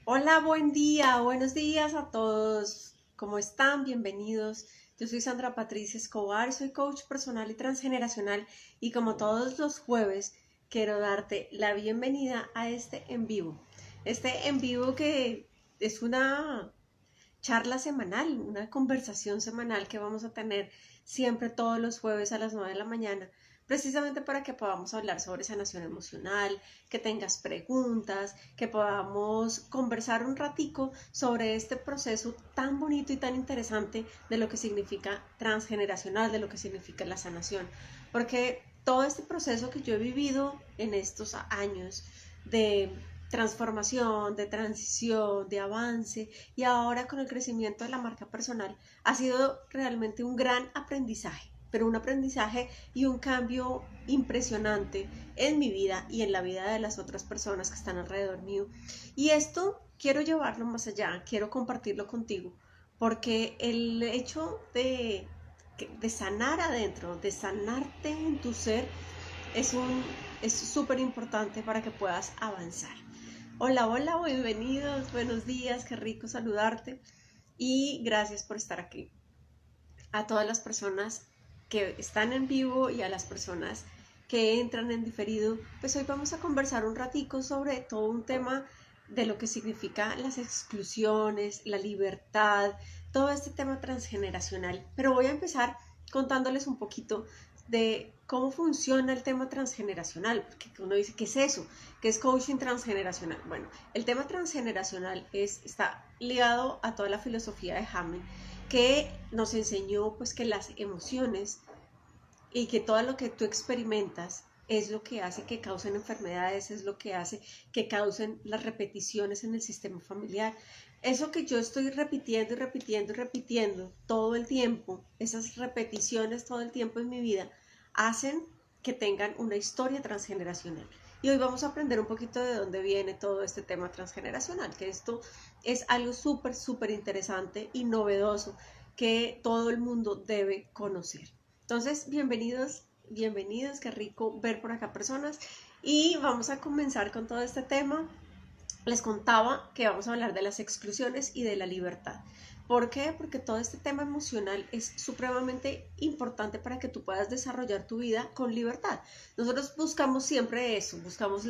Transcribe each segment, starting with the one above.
Hola, buen día, buenos días a todos. ¿Cómo están? Bienvenidos. Yo soy Sandra Patricia Escobar, soy coach personal y transgeneracional y como todos los jueves quiero darte la bienvenida a este en vivo. Este en vivo que es una charla semanal, una conversación semanal que vamos a tener siempre todos los jueves a las 9 de la mañana, precisamente para que podamos hablar sobre sanación emocional, que tengas preguntas, que podamos conversar un ratico sobre este proceso tan bonito y tan interesante de lo que significa transgeneracional, de lo que significa la sanación, porque todo este proceso que yo he vivido en estos años de transformación, de transición, de avance y ahora con el crecimiento de la marca personal ha sido realmente un gran aprendizaje, pero un aprendizaje y un cambio impresionante en mi vida y en la vida de las otras personas que están alrededor mío. Y esto quiero llevarlo más allá, quiero compartirlo contigo, porque el hecho de sanar adentro, de sanarte en tu ser, es súper importante para que puedas avanzar. Hola, hola, bienvenidos, buenos días, qué rico saludarte y gracias por estar aquí. A todas las personas que están en vivo y a las personas que entran en diferido, pues hoy vamos a conversar un ratico sobre todo un tema de lo que significa las exclusiones, la libertad, todo este tema transgeneracional. Pero voy a empezar contándoles un poquito de cómo funciona el tema transgeneracional, porque uno dice, ¿qué es eso? ¿Qué es coaching transgeneracional? Bueno, el tema transgeneracional está ligado a toda la filosofía de Hammond, que nos enseñó pues que las emociones y que todo lo que tú experimentas es lo que hace que causen enfermedades, es lo que hace que causen las repeticiones en el sistema familiar. Eso que yo estoy repitiendo y repitiendo y repitiendo todo el tiempo, esas repeticiones todo el tiempo en mi vida, hacen que tengan una historia transgeneracional. Y hoy vamos a aprender un poquito de dónde viene todo este tema transgeneracional, que esto es algo súper, súper interesante y novedoso que todo el mundo debe conocer. Entonces, bienvenidos, bienvenidos, qué rico ver por acá personas y vamos a comenzar con todo este tema. Les contaba que vamos a hablar de las exclusiones y de la libertad. ¿Por qué? Porque todo este tema emocional es supremamente importante para que tú puedas desarrollar tu vida con libertad. Nosotros buscamos siempre eso, buscamos,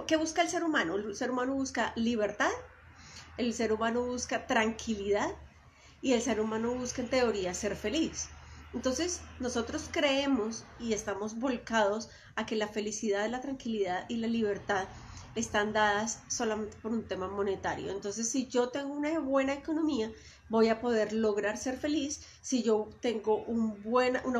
¿qué busca el ser humano? El ser humano busca libertad, el ser humano busca tranquilidad y el ser humano busca en teoría ser feliz. Entonces nosotros creemos y estamos volcados a que la felicidad, la tranquilidad y la libertad están dadas solamente por un tema monetario. Entonces si yo tengo una buena economía, voy a poder lograr ser feliz. Si yo tengo una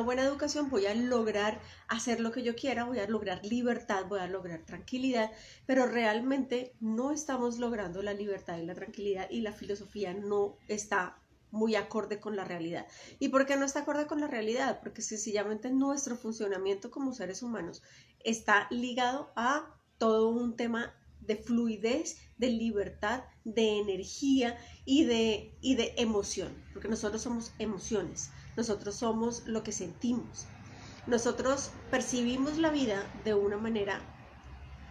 buena educación, voy a lograr hacer lo que yo quiera, voy a lograr libertad, voy a lograr tranquilidad, pero realmente no estamos logrando la libertad y la tranquilidad y la filosofía no está muy acorde con la realidad. ¿Y por qué no está acorde con la realidad? Porque sencillamente nuestro funcionamiento como seres humanos está ligado a todo un tema de fluidez, de libertad, de energía y de emoción, porque nosotros somos emociones, nosotros somos lo que sentimos, nosotros percibimos la vida de una manera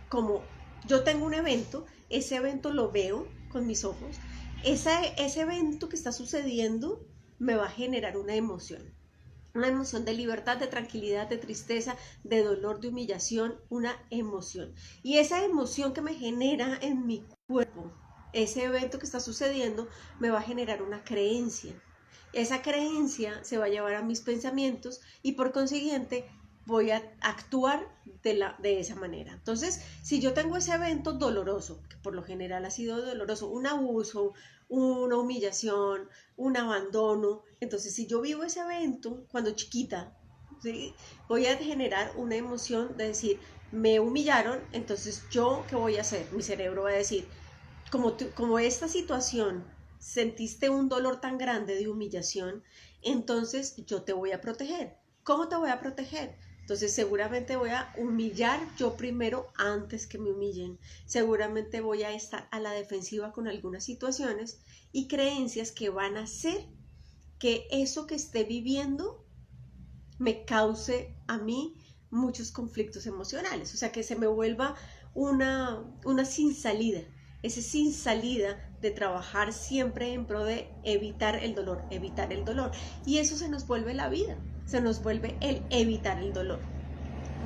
como yo tengo un evento, ese evento lo veo con mis ojos, ese evento que está sucediendo me va a generar una emoción de libertad, de tranquilidad, de tristeza, de dolor, de humillación, una emoción. Y esa emoción que me genera en mi cuerpo, ese evento que está sucediendo, me va a generar una creencia. Esa creencia se va a llevar a mis pensamientos y por consiguiente voy a actuar de esa manera. Entonces, si yo tengo ese evento doloroso, que por lo general ha sido doloroso, un abuso, una humillación, un abandono, entonces si yo vivo ese evento cuando chiquita, ¿sí? Voy a generar una emoción de decir, me humillaron, entonces yo, ¿qué voy a hacer? Mi cerebro va a decir, como esta situación sentiste un dolor tan grande de humillación, entonces yo te voy a proteger. ¿Cómo te voy a proteger? Entonces seguramente voy a humillar yo primero antes que me humillen. Seguramente voy a estar a la defensiva con algunas situaciones y creencias que van a hacer que eso que esté viviendo me cause a mí muchos conflictos emocionales. O sea, que se me vuelva una sin salida. ese sin salida de trabajar siempre en pro de evitar el dolor, evitar el dolor. Y eso se nos vuelve la vida, se nos vuelve el evitar el dolor.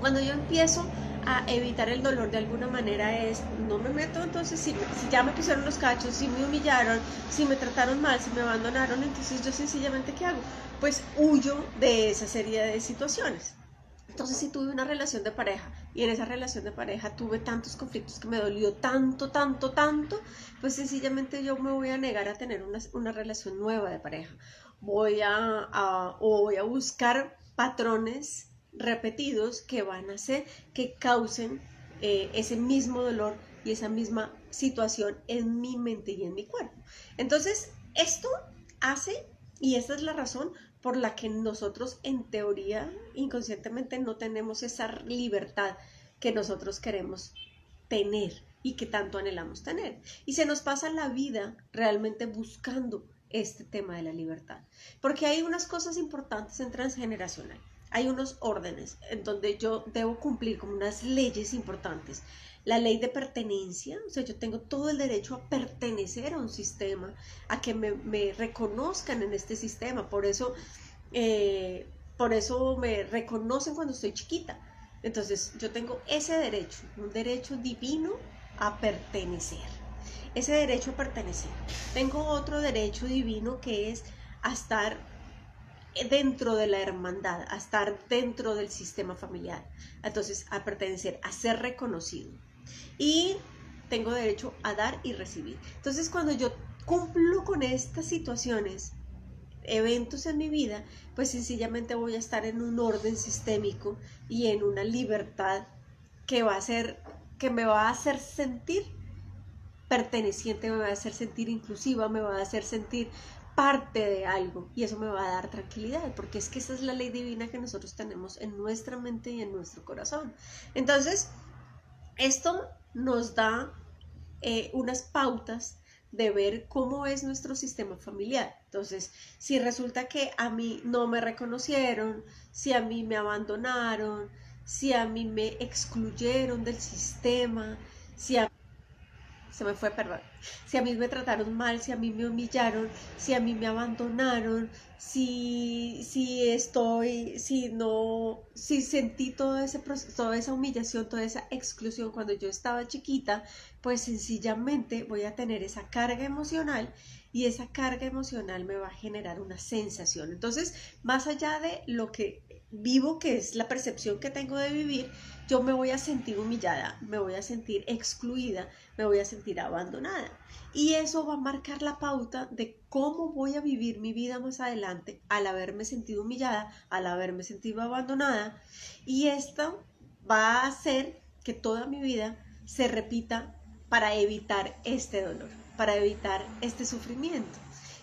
Cuando yo empiezo a evitar el dolor de alguna manera es, no me meto, entonces si ya me pusieron los cachos, si me humillaron, si me trataron mal, si me abandonaron, entonces yo sencillamente ¿qué hago? Pues huyo de esa serie de situaciones. Entonces si tuve una relación de pareja y en esa relación de pareja tuve tantos conflictos que me dolió tanto, pues sencillamente yo me voy a negar a tener una relación nueva de pareja. Voy a buscar patrones repetidos que van a hacer que causen ese mismo dolor y esa misma situación en mi mente y en mi cuerpo. Entonces, esto hace, y esta es la razón por la que nosotros en teoría inconscientemente no tenemos esa libertad que nosotros queremos tener y que tanto anhelamos tener. Y se nos pasa la vida realmente buscando este tema de la libertad. Porque hay unas cosas importantes en transgeneracional. Hay unos órdenes en donde yo debo cumplir como unas leyes importantes. La ley de pertenencia, o sea, yo tengo todo el derecho a pertenecer a un sistema, a que me reconozcan en este sistema. Por eso me reconocen cuando estoy chiquita. Entonces, yo tengo ese derecho, un derecho divino a pertenecer. Ese derecho a pertenecer. Tengo otro derecho divino que es a estar dentro de la hermandad, a estar dentro del sistema familiar. Entonces, a pertenecer, a ser reconocido. Y tengo derecho a dar y recibir. Entonces, cuando yo cumplo con estas situaciones, eventos en mi vida, pues sencillamente voy a estar en un orden sistémico y en una libertad que me va a hacer sentir perteneciente, me va a hacer sentir inclusiva, me va a hacer sentir parte de algo, y eso me va a dar tranquilidad, porque es que esa es la ley divina que nosotros tenemos en nuestra mente y en nuestro corazón. Entonces, esto nos da unas pautas de ver cómo es nuestro sistema familiar. Entonces, si resulta que a mí no me reconocieron, si a mí me abandonaron, si a mí me excluyeron del sistema, si a se me fue, perdón. Si a mí me trataron mal, si a mí me humillaron, si a mí me abandonaron, si sentí todo ese proceso, toda esa humillación, toda esa exclusión cuando yo estaba chiquita, pues sencillamente voy a tener esa carga emocional y esa carga emocional me va a generar una sensación. Entonces, más allá de lo que vivo, que es la percepción que tengo de vivir, yo me voy a sentir humillada, me voy a sentir excluida, me voy a sentir abandonada. Y eso va a marcar la pauta de cómo voy a vivir mi vida más adelante al haberme sentido humillada, al haberme sentido abandonada. Y esto va a hacer que toda mi vida se repita para evitar este dolor, para evitar este sufrimiento.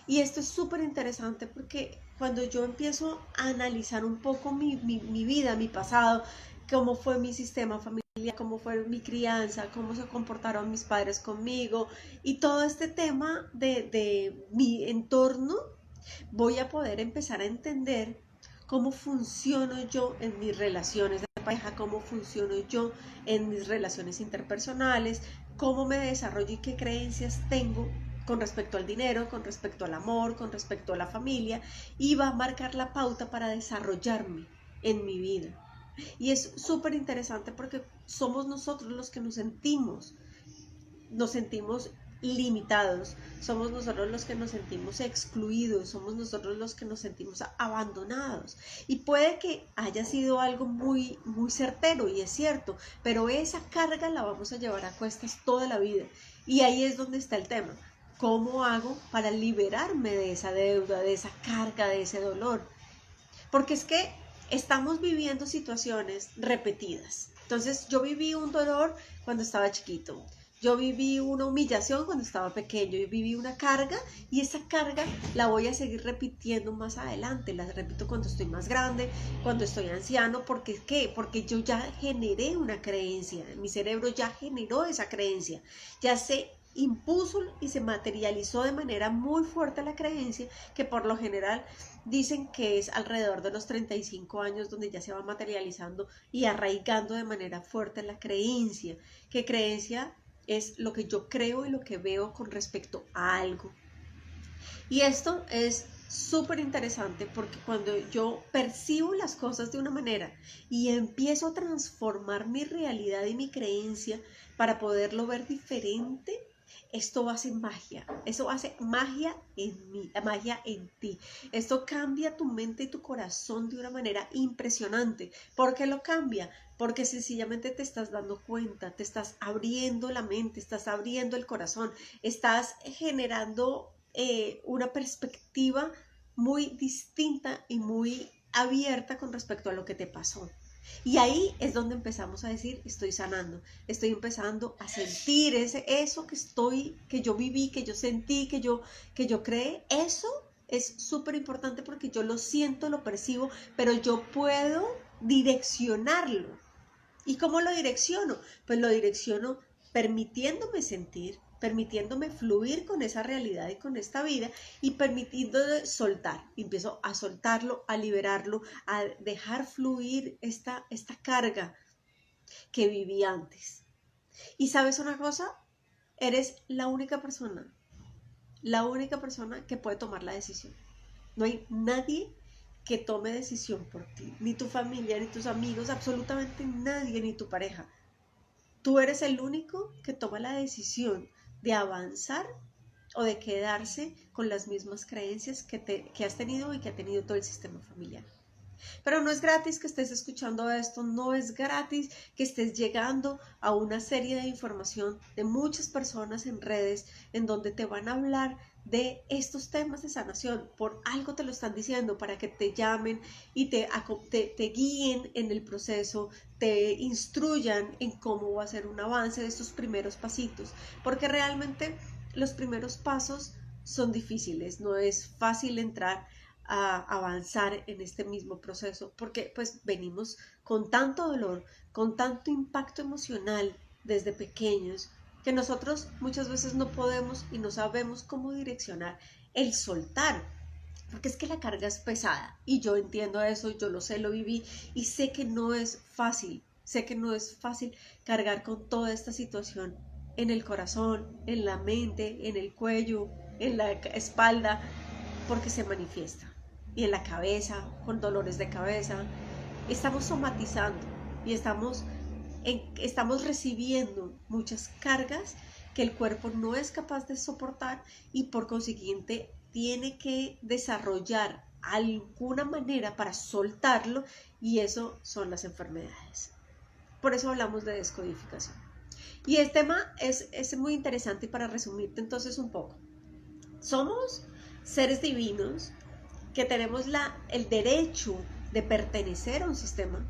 Y esto es súper interesante porque cuando yo empiezo a analizar un poco mi vida, mi pasado, cómo fue mi sistema familiar, cómo fue mi crianza, cómo se comportaron mis padres conmigo y todo este tema de mi entorno, voy a poder empezar a entender cómo funciono yo en mis relaciones de pareja, cómo funciono yo en mis relaciones interpersonales, cómo me desarrollo y qué creencias tengo con respecto al dinero, con respecto al amor, con respecto a la familia, y va a marcar la pauta para desarrollarme en mi vida. Y es súper interesante porque somos nosotros los que nos sentimos limitados, somos nosotros los que nos sentimos excluidos, somos nosotros los que nos sentimos abandonados. Y puede que haya sido algo muy, muy certero, y es cierto, pero esa carga la vamos a llevar a cuestas toda la vida. Y ahí es donde está el tema. ¿Cómo hago para liberarme de esa deuda, de esa carga, de ese dolor? Porque es que estamos viviendo situaciones repetidas. Entonces, yo viví un dolor cuando estaba chiquito, yo viví una humillación cuando estaba pequeño, yo viví una carga, y esa carga la voy a seguir repitiendo más adelante, la repito cuando estoy más grande, cuando estoy anciano. ¿Por qué? Porque yo ya generé una creencia, mi cerebro ya generó esa creencia, ya se impuso y se materializó de manera muy fuerte la creencia, que por lo general dicen que es alrededor de los 35 años donde ya se va materializando y arraigando de manera fuerte la creencia. ¿Qué creencia? es lo que yo creo y lo que veo con respecto a algo. Y esto es súper interesante porque cuando yo percibo las cosas de una manera y empiezo a transformar mi realidad y mi creencia para poderlo ver diferente, esto hace magia, eso hace magia en mí, magia en ti. Esto cambia tu mente y tu corazón de una manera impresionante. ¿Por qué lo cambia? Porque sencillamente te estás dando cuenta, te estás abriendo la mente, estás abriendo el corazón, estás generando una perspectiva muy distinta y muy abierta con respecto a lo que te pasó. Y ahí es donde empezamos a decir, estoy sanando, estoy empezando a sentir eso que yo viví, que yo sentí, que yo creé. Eso es súper importante porque yo lo siento, lo percibo, pero yo puedo direccionarlo. ¿Y cómo lo direcciono? Pues lo direcciono permitiéndome sentir, permitiéndome fluir con esa realidad y con esta vida y permitiéndome soltar. Empiezo a soltarlo, a liberarlo, a dejar fluir esta carga que viví antes. Y ¿sabes una cosa? Eres la única persona que puede tomar la decisión. No hay nadie que tome decisión por ti, ni tu familia, ni tus amigos, absolutamente nadie, ni tu pareja. Tú eres el único que toma la decisión de avanzar o de quedarse con las mismas creencias que has tenido y que ha tenido todo el sistema familiar. Pero no es gratis que estés escuchando esto, no es gratis que estés llegando a una serie de información de muchas personas en redes en donde te van a hablar de estos temas de sanación. Por algo te lo están diciendo, para que te llamen y te guíen en el proceso, te instruyan en cómo va a ser un avance de estos primeros pasitos, porque realmente los primeros pasos son difíciles, no es fácil entrar a avanzar en este mismo proceso, porque pues venimos con tanto dolor, con tanto impacto emocional desde pequeños, que nosotros muchas veces no podemos y no sabemos cómo direccionar el soltar, porque es que la carga es pesada y yo entiendo eso, yo lo sé, lo viví y sé que no es fácil, sé que no es fácil cargar con toda esta situación en el corazón, en la mente, en el cuello, en la espalda, porque se manifiesta. Y en la cabeza, con dolores de cabeza. Estamos somatizando y estamos recibiendo muchas cargas que el cuerpo no es capaz de soportar y por consiguiente tiene que desarrollar alguna manera para soltarlo, y eso son las enfermedades. Por eso hablamos de descodificación. Y el tema es muy interesante, y para resumirte entonces un poco. Somos seres divinos que tenemos el derecho de pertenecer a un sistema,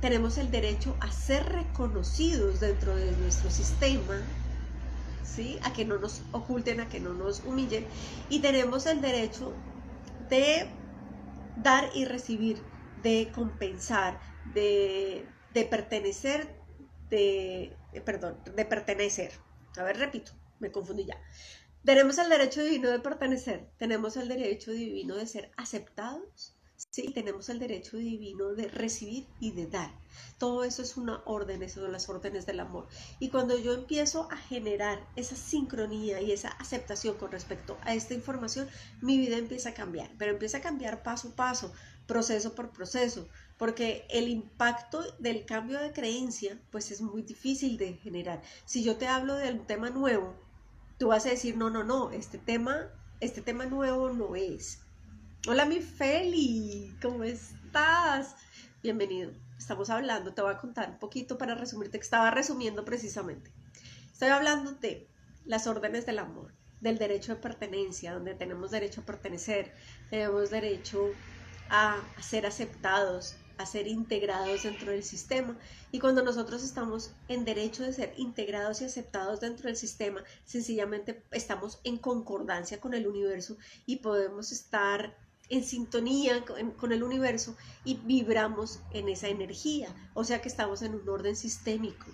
tenemos el derecho a ser reconocidos dentro de nuestro sistema, ¿sí? A que no nos oculten, a que no nos humillen, y tenemos el derecho de dar y recibir, de compensar, de pertenecer, de pertenecer. A ver, repito, me confundí ya. Tenemos el derecho divino de pertenecer, tenemos el derecho divino de ser aceptados, sí, tenemos el derecho divino de recibir y de dar. Todo eso es una orden, eso son las órdenes del amor. Y cuando yo empiezo a generar esa sincronía y esa aceptación con respecto a esta información, mi vida empieza a cambiar, pero empieza a cambiar paso a paso, proceso por proceso, porque el impacto del cambio de creencia pues es muy difícil de generar. Si yo te hablo de un tema nuevo, tú vas a decir, no, este tema nuevo no es. Hola mi Feli, ¿cómo estás? Bienvenido. Estamos hablando, te voy a contar un poquito para resumirte, que estaba resumiendo precisamente. Estoy hablando de las órdenes del amor, del derecho de pertenencia, donde tenemos derecho a pertenecer, tenemos derecho a ser aceptados, a ser integrados dentro del sistema. Y cuando nosotros estamos en derecho de ser integrados y aceptados dentro del sistema, sencillamente estamos en concordancia con el universo y podemos estar en sintonía con el universo y vibramos en esa energía, o sea que estamos en un orden sistémico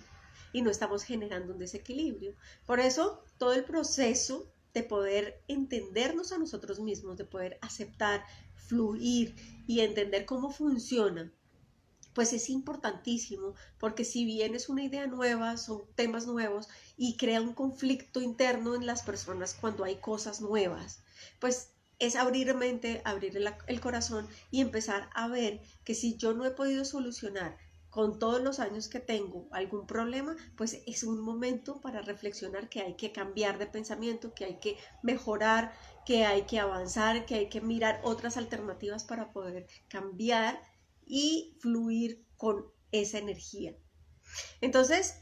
y no estamos generando un desequilibrio. Por eso todo el proceso de poder entendernos a nosotros mismos, de poder aceptar, fluir y entender cómo funciona pues es importantísimo, porque si bien es una idea nueva, son temas nuevos y crea un conflicto interno en las personas cuando hay cosas nuevas, pues es abrir mente, abrir el corazón y empezar a ver que si yo no he podido solucionar con todos los años que tengo algún problema, pues es un momento para reflexionar que hay que cambiar de pensamiento, que hay que mejorar, que hay que avanzar, que hay que mirar otras alternativas para poder cambiar y fluir con esa energía. Entonces,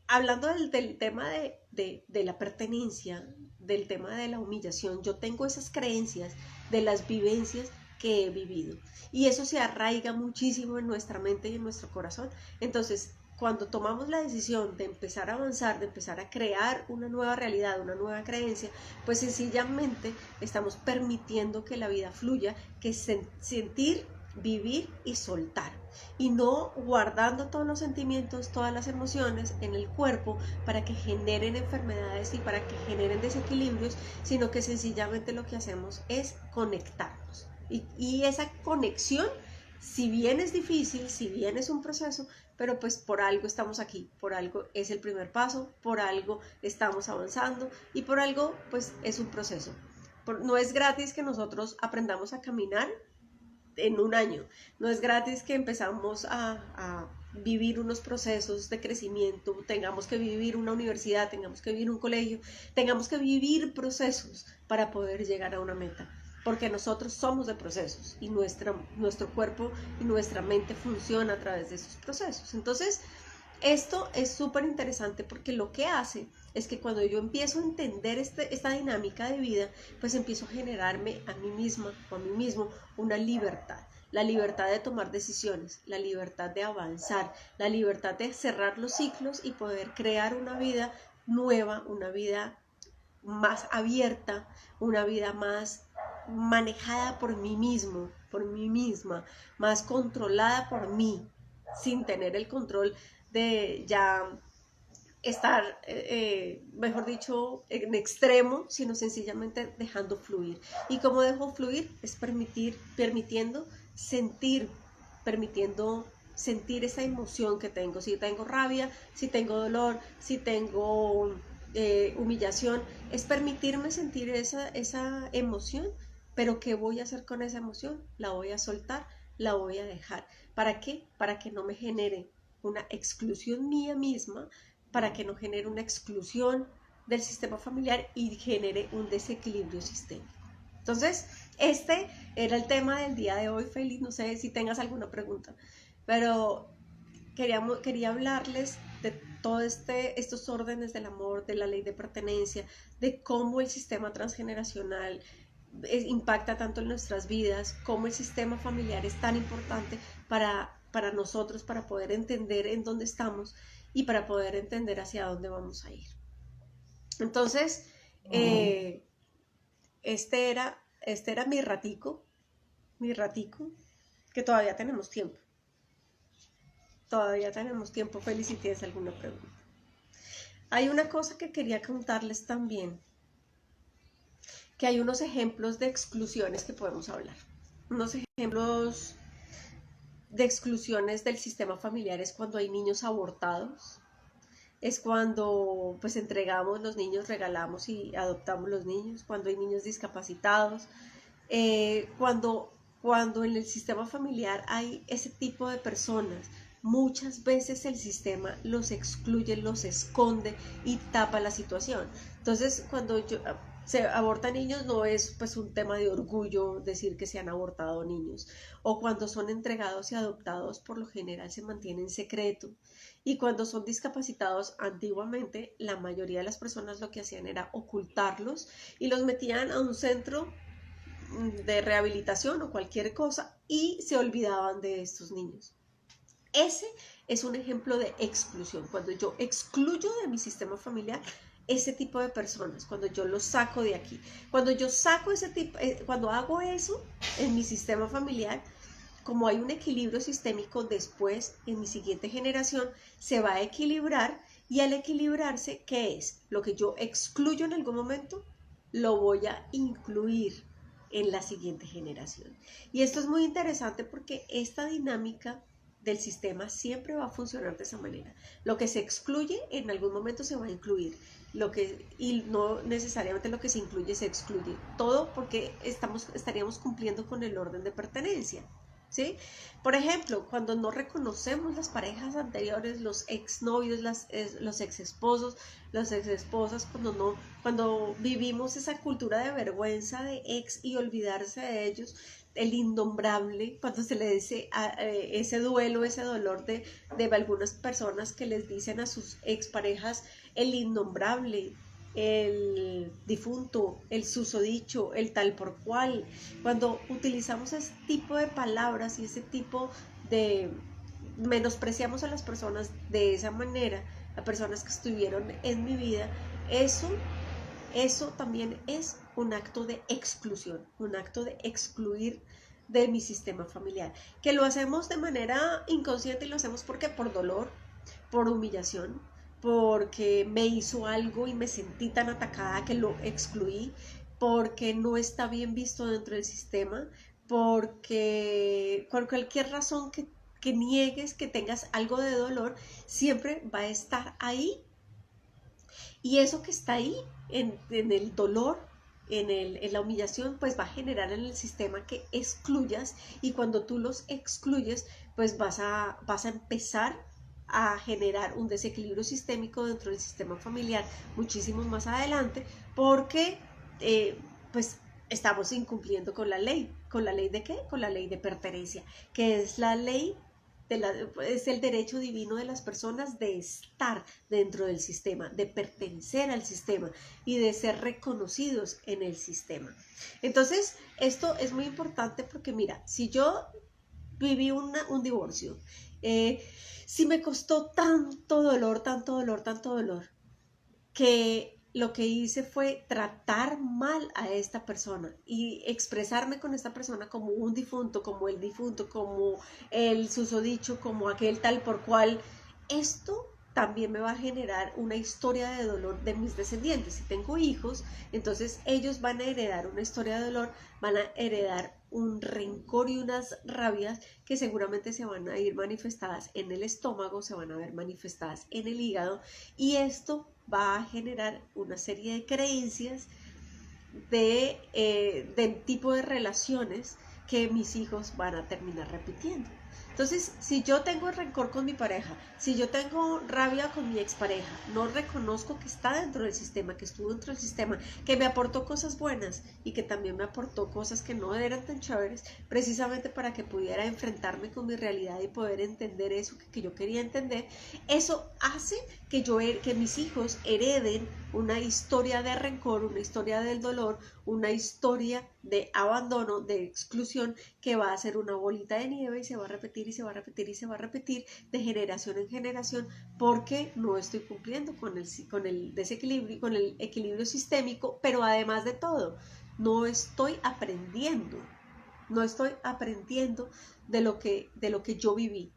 hablando del tema de la pertenencia, del tema de la humillación, yo tengo esas creencias de las vivencias que he vivido y eso se arraiga muchísimo en nuestra mente y en nuestro corazón. Entonces, cuando tomamos la decisión de empezar a avanzar, de empezar a crear una nueva realidad, una nueva creencia, pues sencillamente estamos permitiendo que la vida fluya, que sentir, vivir y soltar, y no guardando todos los sentimientos, todas las emociones en el cuerpo para que generen enfermedades y para que generen desequilibrios, sino que sencillamente lo que hacemos es conectarnos. Y esa conexión, si bien es difícil, si bien es un proceso, pero pues por algo estamos aquí, por algo es el primer paso, por algo estamos avanzando y por algo pues es un proceso. No es gratis que nosotros aprendamos a caminar en un año, no es gratis que empezamos a vivir unos procesos de crecimiento, tengamos que vivir una universidad, tengamos que vivir un colegio, tengamos que vivir procesos para poder llegar a una meta, porque nosotros somos de procesos y nuestro cuerpo y nuestra mente funciona a través de esos procesos. Entonces, esto es súper interesante porque lo que hace es que cuando yo empiezo a entender esta dinámica de vida, pues empiezo a generarme a mí misma o a mí mismo una libertad. La libertad de tomar decisiones, la libertad de avanzar, la libertad de cerrar los ciclos y poder crear una vida nueva, una vida más abierta, una vida más manejada por mí mismo, por mí misma, más controlada por mí, sin tener el control de ya estar, mejor dicho, en extremo, sino sencillamente dejando fluir. ¿Y cómo dejo fluir? Es permitiendo sentir, permitiendo sentir esa emoción que tengo. Si tengo rabia, si tengo dolor, si tengo humillación, es permitirme sentir esa emoción, pero ¿qué voy a hacer con esa emoción? La voy a soltar, la voy a dejar. ¿Para qué? Para que no me genere una exclusión mía misma, para que no genere una exclusión del sistema familiar y genere un desequilibrio sistémico. Entonces, este era el tema del día de hoy, Feliz. No sé si tengas alguna pregunta, pero quería hablarles de todos estos órdenes del amor, de la ley de pertenencia, de cómo el sistema transgeneracional impacta tanto en nuestras vidas, cómo el sistema familiar es tan importante para nosotros, para poder entender en dónde estamos y para poder entender hacia dónde vamos a ir. Entonces, este era mi ratico, que todavía tenemos tiempo. Todavía tenemos tiempo, Feliz, si tienes alguna pregunta. Hay una cosa que quería contarles también, que hay unos ejemplos de exclusiones que podemos hablar. Unos ejemplos de exclusiones del sistema familiar es cuando hay niños abortados, es cuando pues entregamos los niños, regalamos y adoptamos los niños, cuando hay niños discapacitados, cuando en el sistema familiar hay ese tipo de personas. Muchas veces el sistema los excluye, los esconde y tapa la situación. Entonces, cuando se abortan niños no es pues un tema de orgullo decir que se han abortado niños, o cuando son entregados y adoptados por lo general se mantiene en secreto, y cuando son discapacitados antiguamente la mayoría de las personas lo que hacían era ocultarlos y los metían a un centro de rehabilitación o cualquier cosa y se olvidaban de estos niños. Ese es un ejemplo de exclusión, cuando yo excluyo de mi sistema familiar ese tipo de personas, cuando yo los saco de aquí, cuando yo saco ese tipo, cuando hago eso en mi sistema familiar, como hay un equilibrio sistémico después en mi siguiente generación se va a equilibrar, y al equilibrarse, ¿qué es? Lo que yo excluyo en algún momento lo voy a incluir en la siguiente generación. Y esto es muy interesante porque esta dinámica del sistema siempre va a funcionar de esa manera. Lo que se excluye en algún momento se va a incluir, y no necesariamente lo que se incluye se excluye. Todo porque estaríamos cumpliendo con el orden de pertenencia. ¿Sí? Por ejemplo, cuando no reconocemos las parejas anteriores, los exnovios, los exesposos, las exesposas, cuando vivimos esa cultura de vergüenza de ex y olvidarse de ellos, el innombrable, cuando se le dice ese duelo, ese dolor de algunas personas que les dicen a sus exparejas el innombrable, el difunto, el susodicho, el tal por cual. Cuando utilizamos ese tipo de palabras y ese tipo de menospreciamos a las personas de esa manera, a personas que estuvieron en mi vida, eso también es un acto de exclusión, un acto de excluir de mi sistema familiar, que lo hacemos de manera inconsciente y lo hacemos porque por dolor, por humillación, porque me hizo algo y me sentí tan atacada que lo excluí, porque no está bien visto dentro del sistema, porque por cualquier razón que niegues, que tengas algo de dolor, siempre va a estar ahí. Y eso que está ahí, en el dolor, en la humillación, pues va a generar en el sistema que excluyas, y cuando tú los excluyes, pues vas a empezar a generar un desequilibrio sistémico dentro del sistema familiar muchísimo más adelante, porque pues estamos incumpliendo con la ley. ¿Con la ley de qué? Con la ley de pertenencia, que es la ley es el derecho divino de las personas de estar dentro del sistema, de pertenecer al sistema y de ser reconocidos en el sistema. Entonces, esto es muy importante porque mira, si yo viví un divorcio, si me costó tanto dolor, que lo que hice fue tratar mal a esta persona y expresarme con esta persona como un difunto, como el difunto, como el susodicho, como aquel tal por cual. Esto también me va a generar una historia de dolor de mis descendientes. Si tengo hijos, entonces ellos van a heredar una historia de dolor, van a heredar un rencor y unas rabias que seguramente se van a ir manifestadas en el estómago, se van a ver manifestadas en el hígado, y esto va a generar una serie de creencias del tipo de relaciones que mis hijos van a terminar repitiendo. Entonces, si yo tengo rencor con mi pareja, si yo tengo rabia con mi expareja, no reconozco que está dentro del sistema, que estuvo dentro del sistema, que me aportó cosas buenas y que también me aportó cosas que no eran tan chéveres, precisamente para que pudiera enfrentarme con mi realidad y poder entender eso que yo quería entender. Eso hace que mis hijos hereden una historia de rencor, una historia del dolor, una historia de abandono, de exclusión, que va a ser una bolita de nieve y se va a repetir y se va a repetir y se va a repetir de generación en generación, porque no estoy cumpliendo con el desequilibrio, con el equilibrio sistémico, pero además de todo, no estoy aprendiendo de lo que yo viví.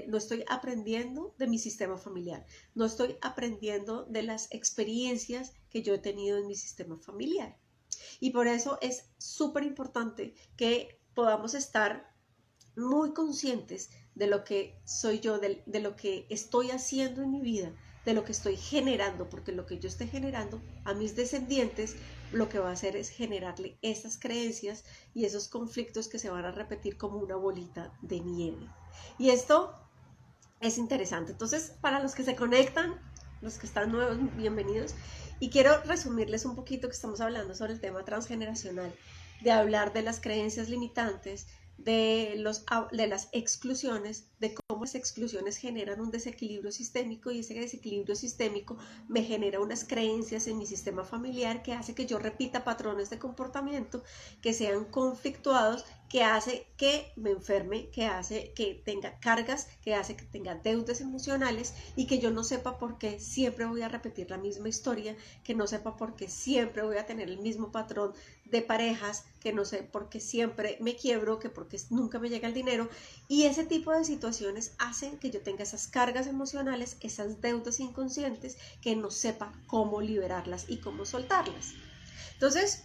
No estoy aprendiendo de mi sistema familiar, no estoy aprendiendo de las experiencias que yo he tenido en mi sistema familiar. Y por eso es súper importante que podamos estar muy conscientes de lo que soy yo, de lo que estoy haciendo en mi vida, de lo que estoy generando, porque lo que yo esté generando a mis descendientes, lo que va a hacer es generarle esas creencias y esos conflictos que se van a repetir como una bolita de nieve. Y esto es interesante. Entonces, para los que se conectan, los que están nuevos, bienvenidos. Y quiero resumirles un poquito que estamos hablando sobre el tema transgeneracional, de hablar de las creencias limitantes, de las exclusiones, de cómo las exclusiones generan un desequilibrio sistémico, y ese desequilibrio sistémico me genera unas creencias en mi sistema familiar que hace que yo repita patrones de comportamiento que sean conflictuados, que hace que me enferme, que hace que tenga cargas, que hace que tenga deudas emocionales, y que yo no sepa por qué siempre voy a repetir la misma historia, que no sepa por qué siempre voy a tener el mismo patrón de parejas, que no sé por qué siempre me quiebro, que porque nunca me llega el dinero. Y ese tipo de situaciones hacen que yo tenga esas cargas emocionales, esas deudas inconscientes, que no sepa cómo liberarlas y cómo soltarlas. Entonces,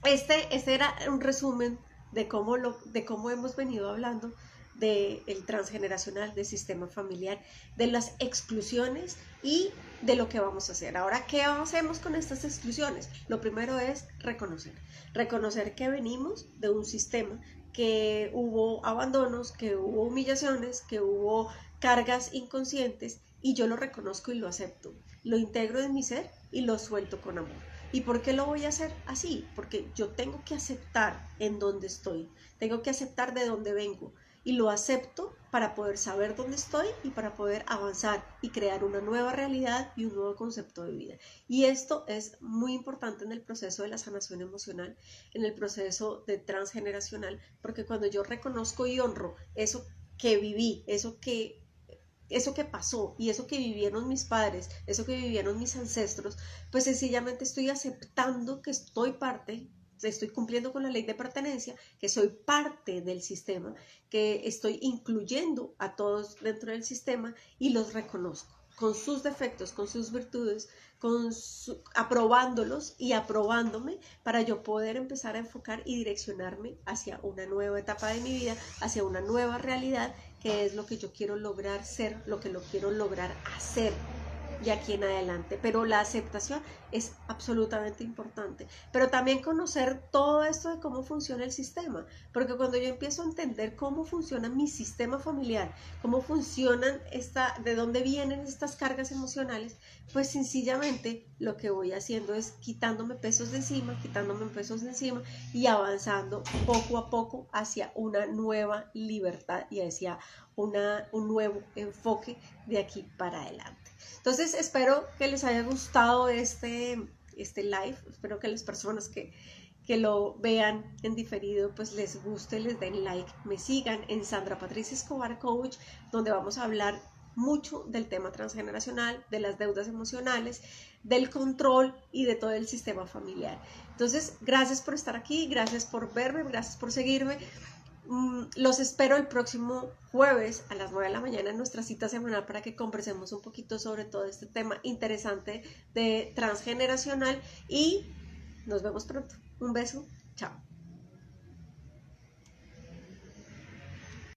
este era un resumen de cómo hemos venido hablando del transgeneracional, del sistema familiar, de las exclusiones y de lo que vamos a hacer. Ahora, ¿qué hacemos con estas exclusiones? Lo primero es reconocer que venimos de un sistema, que hubo abandonos, que hubo humillaciones, que hubo cargas inconscientes, y yo lo reconozco y lo acepto, lo integro en mi ser y lo suelto con amor. ¿Y por qué lo voy a hacer así? Porque yo tengo que aceptar en dónde estoy, tengo que aceptar de dónde vengo, y lo acepto para poder saber dónde estoy y para poder avanzar y crear una nueva realidad y un nuevo concepto de vida. Y esto es muy importante en el proceso de la sanación emocional, en el proceso de transgeneracional, porque cuando yo reconozco y honro eso que viví, eso que pasó y eso que vivieron mis padres, eso que vivieron mis ancestros, pues sencillamente estoy aceptando que estoy cumpliendo con la ley de pertenencia, que soy parte del sistema, que estoy incluyendo a todos dentro del sistema y los reconozco con sus defectos, con sus virtudes, aprobándolos y aprobándome para yo poder empezar a enfocar y direccionarme hacia una nueva etapa de mi vida, hacia una nueva realidad, que es lo que yo quiero lograr ser, lo que lo quiero lograr hacer de aquí en adelante. Pero la aceptación es absolutamente importante, pero también conocer todo esto de cómo funciona el sistema, porque cuando yo empiezo a entender cómo funciona mi sistema familiar, cómo funcionan de dónde vienen estas cargas emocionales, pues sencillamente lo que voy haciendo es quitándome pesos de encima y avanzando poco a poco hacia una nueva libertad y hacia un nuevo enfoque de aquí para adelante. Entonces espero que les haya gustado este live, espero que las personas que lo vean en diferido pues les guste, les den like, me sigan en Sandra Patricia Escobar Coach, donde vamos a hablar mucho del tema transgeneracional, de las deudas emocionales, del control y de todo el sistema familiar. Entonces, gracias por estar aquí, gracias por verme, gracias por seguirme. Los espero el próximo jueves a las 9 de la mañana en nuestra cita semanal para que conversemos un poquito sobre todo este tema interesante de transgeneracional y nos vemos pronto. Un beso, chao.